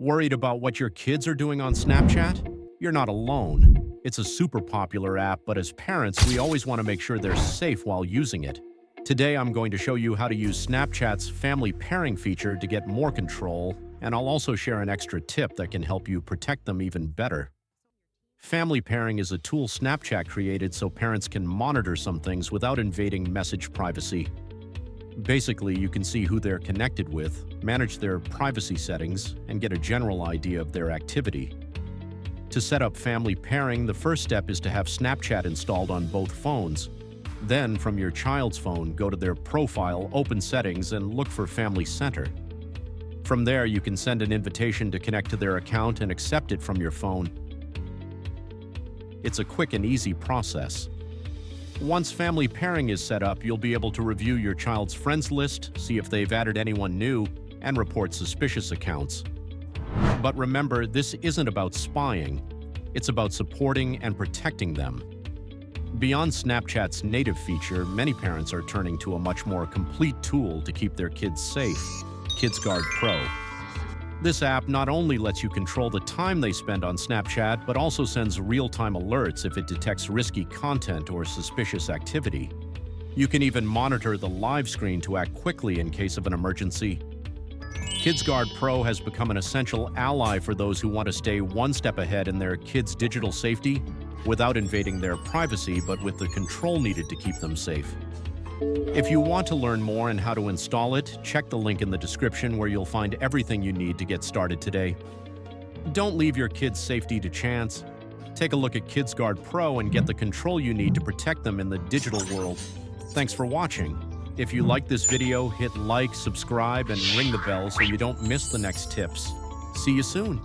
Worried about what your kids are doing on Snapchat? You're not alone. It's a super popular app, but as parents, we always want to make sure they're safe while using it. Today, I'm going to show you how to use Snapchat's family pairing feature to get more control, and I'll also share an extra tip that can help you protect them even better. Family pairing is a tool Snapchat created so parents can monitor some things without invading message privacy. Basically, you can see who they're connected with, manage their privacy settings, and get a general idea of their activity. To set up family pairing, the first step is to have Snapchat installed on both phones. Then, from your child's phone, go to their profile, open settings, and look for Family Center. From there, you can send an invitation to connect to their account and accept it from your phone. It's a quick and easy process. Once family pairing is set up, you'll be able to review your child's friends list, see if they've added anyone new, and report suspicious accounts. But remember, this isn't about spying. It's about supporting and protecting them. Beyond Snapchat's native feature, many parents are turning to a much more complete tool to keep their kids safe: KidsGuard Pro. This app not only lets you control the time they spend on Snapchat, but also sends real-time alerts if it detects risky content or suspicious activity. You can even monitor the live screen to act quickly in case of an emergency. KidsGuard Pro has become an essential ally for those who want to stay one step ahead in their kids' digital safety without invading their privacy, but with the control needed to keep them safe. If you want to learn more on how to install it, check the link in the description where you'll find everything you need to get started today. Don't leave your kids' safety to chance. Take a look at KidsGuard Pro and get the control you need to protect them in the digital world. Thanks for watching. If you like this video, hit like, subscribe, and ring the bell so you don't miss the next tips. See you soon.